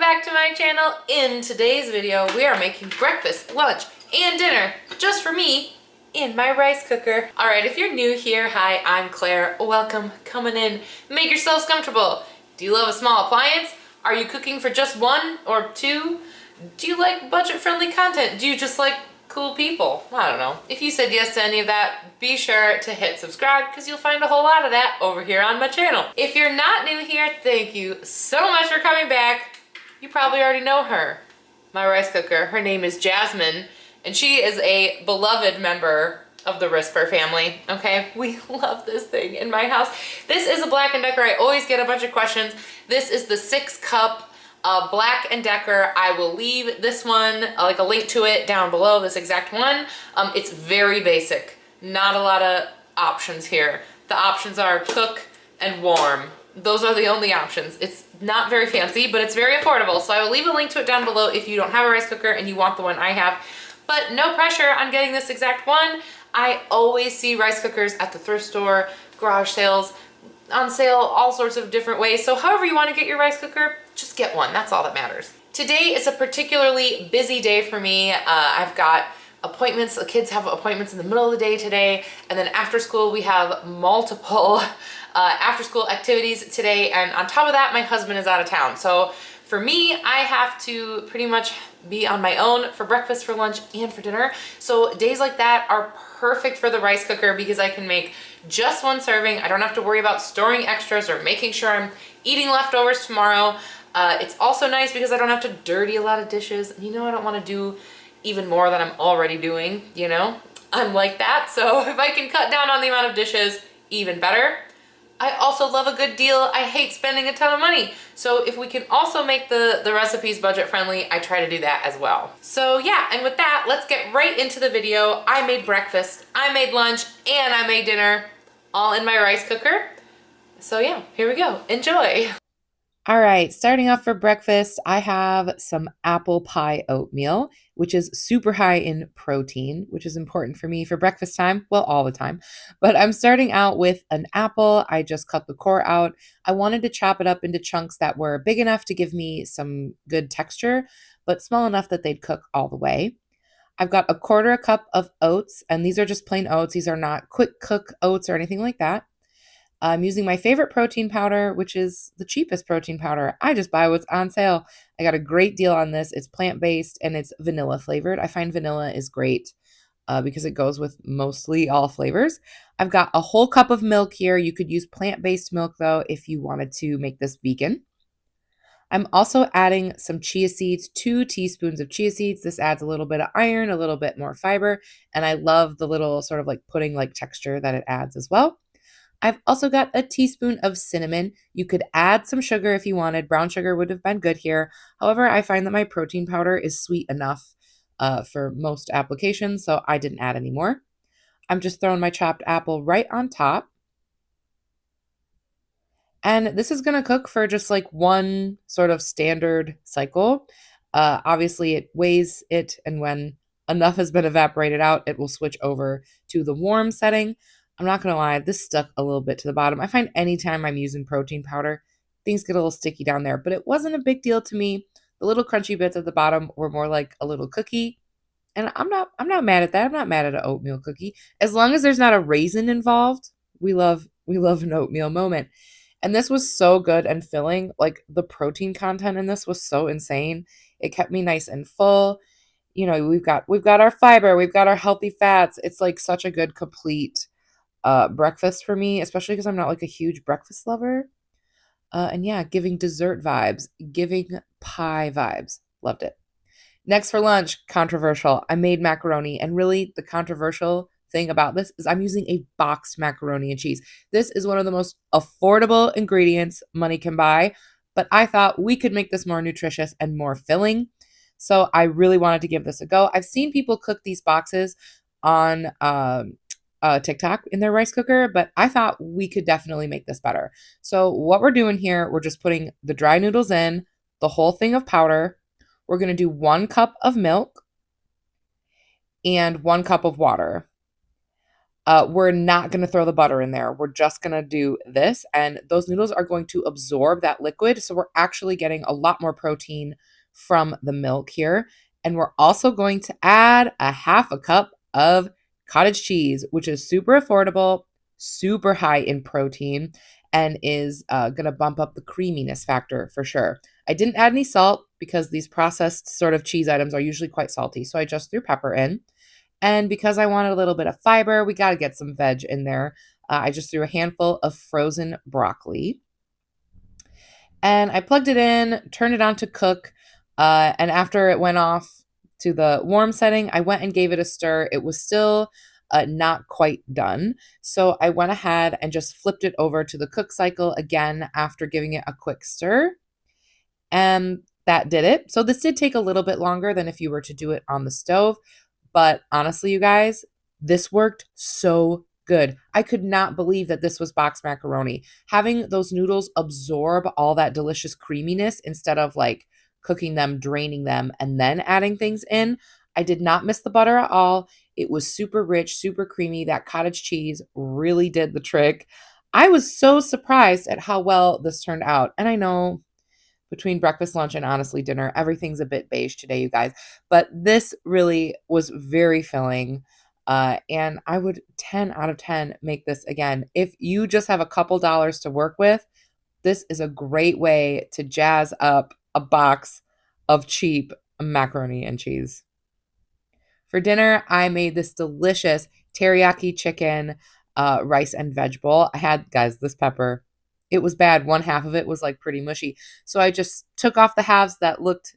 back to my channel. In today's video, we are making breakfast, lunch, and dinner just for me in my rice cooker. All right, if you're new here, hi, I'm Claire. Welcome, coming in. Make yourselves comfortable. Do you love a small appliance? Are you cooking for just one or two? Do you like budget-friendly content? Do you just like cool people? I don't know. If you said yes to any of that, be sure to hit subscribe because you'll find a whole lot of that over here on my channel. If you're not new here, thank you so much for coming back. You probably already know her, my rice cooker. Her name is Jasmine, and she is a beloved member of the Risper family, okay? We love this thing in my house. This is a Black & Decker. I always get a bunch of questions. This is the 6-cup Black & Decker. I will leave this one, like a link to it down below, this exact one. It's very basic. Not a lot of options here. The options are cook and warm. Those are the only options. It's not very fancy, but it's very affordable. So I will leave a link to it down below if you don't have a rice cooker and you want the one I have. But no pressure on getting this exact one. I always see rice cookers at the thrift store, garage sales, on sale, all sorts of different ways. So however you want to get your rice cooker, just get one. That's all that matters. Today is a particularly busy day for me. I've got appointments. The kids have appointments in the middle of the day today. And then after school, we have multiple after school activities today. And on top of that, my husband is out of town. So for me, I have to pretty much be on my own for breakfast, for lunch, and for dinner. So days like that are perfect for the rice cooker because I can make just one serving. I don't have to worry about storing extras or making sure I'm eating leftovers tomorrow. It's also nice because I don't have to dirty a lot of dishes. You know, I don't want to do even more than I'm already doing, you know? I'm like that, so if I can cut down on the amount of dishes, even better. I also love a good deal. I hate spending a ton of money. So if we can also make the recipes budget friendly, I try to do that as well. So yeah, and with that, let's get right into the video. I made breakfast, I made lunch, and I made dinner all in my rice cooker. So yeah, here we go. Enjoy. All right, starting off for breakfast, I have some apple pie oatmeal, which is super high in protein, which is important for me for breakfast time, well, all the time. But I'm starting out with an apple. I just cut the core out. I wanted to chop it up into chunks that were big enough to give me some good texture, but small enough that they'd cook all the way. I've got 1/4 cup of oats, and these are just plain oats. These are not quick cook oats or anything like that. I'm using my favorite protein powder, which is the cheapest protein powder. I just buy what's on sale. I got a great deal on this. It's plant-based and it's vanilla flavored. I find vanilla is great because it goes with mostly all flavors. I've got a whole cup of milk here. You could use plant-based milk though if you wanted to make this vegan. I'm also adding some chia seeds, 2 teaspoons of chia seeds. This adds a little bit of iron, a little bit more fiber, and I love the little sort of like pudding-like texture that it adds as well. I've also got a teaspoon of cinnamon. You could add some sugar if you wanted. Brown sugar would have been good here. However, I find that my protein powder is sweet enough for most applications, so I didn't add any more. I'm just throwing my chopped apple right on top. And this is going to cook for just like one sort of standard cycle. Obviously, it weighs it, and when enough has been evaporated out, it will switch over to the warm setting. I'm not going to lie, this stuck a little bit to the bottom. I find anytime I'm using protein powder, things get a little sticky down there, but it wasn't a big deal to me. The little crunchy bits at the bottom were more like a little cookie, and I'm not mad at that. I'm not mad at an oatmeal cookie. As long as there's not a raisin involved, we love an oatmeal moment. And this was so good and filling. Like the protein content in this was so insane. It kept me nice and full. You know, we've got our fiber, we've got our healthy fats. It's like such a good complete breakfast for me, especially because I'm not like a huge breakfast lover. And yeah, giving dessert vibes, giving pie vibes. Loved it. Next for lunch, controversial. I made macaroni, and really the controversial thing about this is I'm using a boxed macaroni and cheese. This is one of the most affordable ingredients money can buy, but I thought we could make this more nutritious and more filling. So I really wanted to give this a go. I've seen people cook these boxes on TikTok in their rice cooker, but I thought we could definitely make this better. So what we're doing here, we're just putting the dry noodles in, the whole thing of powder. We're going to do 1 cup of milk and 1 cup of water. we're not going to throw the butter in there. We're just going to do this, and those noodles are going to absorb that liquid. So we're actually getting a lot more protein from the milk here. And we're also going to add a half a cup of cottage cheese, which is super affordable, super high in protein, and is going to bump up the creaminess factor for sure. I didn't add any salt because these processed sort of cheese items are usually quite salty. So I just threw pepper in. And because I wanted a little bit of fiber, we got to get some veg in there. I just threw a handful of frozen broccoli. And I plugged it in, turned it on to cook. And after it went off to the warm setting, I went and gave it a stir. It was still not quite done. So I went ahead and just flipped it over to the cook cycle again after giving it a quick stir. And that did it. So this did take a little bit longer than if you were to do it on the stove. But honestly, you guys, this worked so good. I could not believe that this was boxed macaroni. Having those noodles absorb all that delicious creaminess instead of like cooking them, draining them, and then adding things in. I did not miss the butter at all. It was super rich, super creamy. That cottage cheese really did the trick. I was so surprised at how well this turned out. And I know between breakfast, lunch, and honestly dinner, everything's a bit beige today, you guys. But this really was very filling. And I would 10 out of 10 make this again. If you just have a couple dollars to work with, this is a great way to jazz up a box of cheap macaroni and cheese. For dinner, I made this delicious teriyaki chicken, rice and veg bowl. I had, guys, this pepper. It was bad. One half of it was like pretty mushy. So I just took off the halves that looked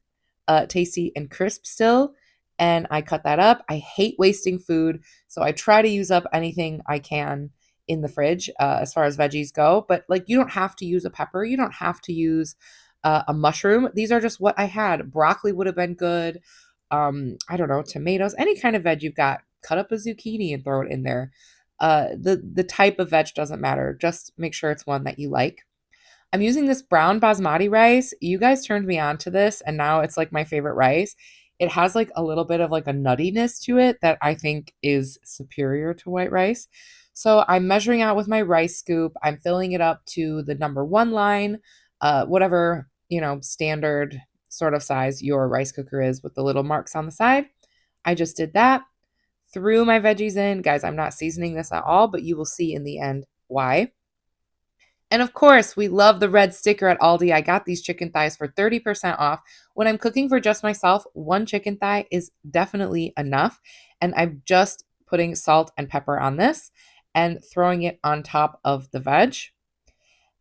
tasty and crisp still, and I cut that up. I hate wasting food, so I try to use up anything I can in the fridge as far as veggies go. But like, you don't have to use a pepper. You don't have to use a mushroom. These are just what I had. Broccoli would have been good. I don't know, tomatoes, any kind of veg you've got. Cut up a zucchini and throw it in there. The type of veg doesn't matter. Just make sure it's one that you like. I'm using this brown basmati rice. You guys turned me on to this, and now it's like my favorite rice. It has like a little bit of like a nuttiness to it that I think is superior to white rice. So I'm measuring out with my rice scoop. I'm filling it up to the number one line, whatever, standard sort of size your rice cooker is with the little marks on the side. I just did that, threw my veggies in. Guys, I'm not seasoning this at all, but you will see in the end why. And of course, we love the red sticker at Aldi. I got these chicken thighs for 30% off. When I'm cooking for just myself, one chicken thigh is definitely enough. And I'm just putting salt and pepper on this and throwing it on top of the veg.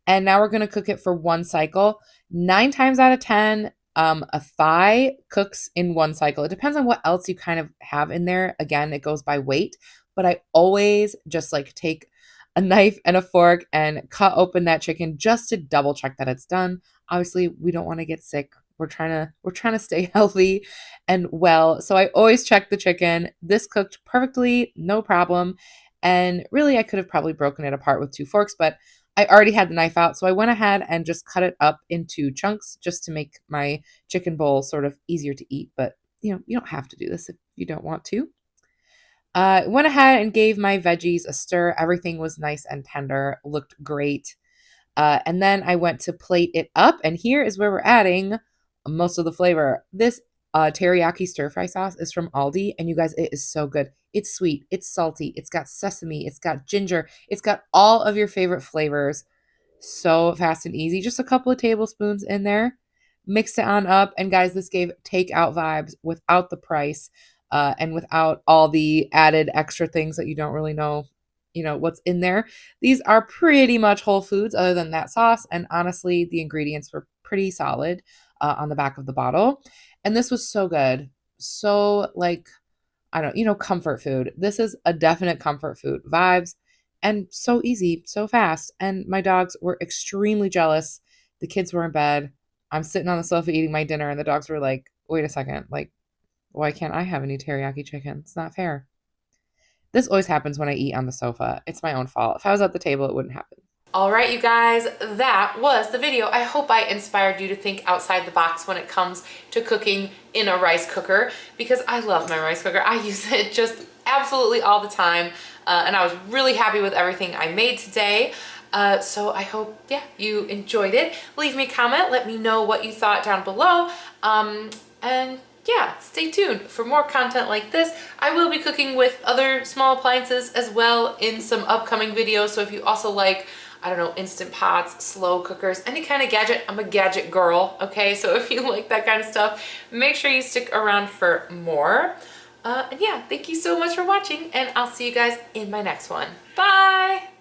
And now we're going to cook it for one cycle. 9 times out of 10, a thigh cooks in one cycle. It depends on what else you kind of have in there. Again, it goes by weight, but I always just like take a knife and a fork and cut open that chicken just to double check that it's done. Obviously, we don't want to get sick. We're trying to stay healthy and well. So I always check the chicken. This cooked perfectly, no problem. And really, I could have probably broken it apart with 2 forks, but I already had the knife out, so I went ahead and just cut it up into chunks just to make my chicken bowl sort of easier to eat. But, you don't have to do this if you don't want to. Went ahead and gave my veggies a stir. Everything was nice and tender, looked great. And then I went to plate it up, and here is where we're adding most of the flavor. This teriyaki stir fry sauce is from Aldi, and you guys, it is so good. It's sweet, it's salty, it's got sesame, it's got ginger, it's got all of your favorite flavors. So fast and easy. Just a couple of tablespoons in there. Mix it on up. And guys, this gave takeout vibes without the price and without all the added extra things that you don't really know, what's in there. These are pretty much whole foods other than that sauce. And honestly, the ingredients were pretty solid on the back of the bottle. And this was so good. So like, I don't, comfort food. This is a definite comfort food vibes and so easy, so fast. And my dogs were extremely jealous. The kids were in bed. I'm sitting on the sofa eating my dinner, and the dogs were like, wait a second, like, why can't I have any teriyaki chicken? It's not fair. This always happens when I eat on the sofa. It's my own fault. If I was at the table, it wouldn't happen. All right, you guys, that was the video. I hope I inspired you to think outside the box when it comes to cooking in a rice cooker, because I love my rice cooker. I use it just absolutely all the time. And I was really happy with everything I made today. So I hope, yeah, you enjoyed it. Leave me a comment. Let me know what you thought down below. And yeah, stay tuned for more content like this. I will be cooking with other small appliances as well in some upcoming videos. So if you also like, I don't know, Instant Pots, slow cookers, any kind of gadget, I'm a gadget girl, okay? So if you like that kind of stuff, make sure you stick around for more. And yeah, thank you so much for watching, and I'll see you guys in my next one. Bye!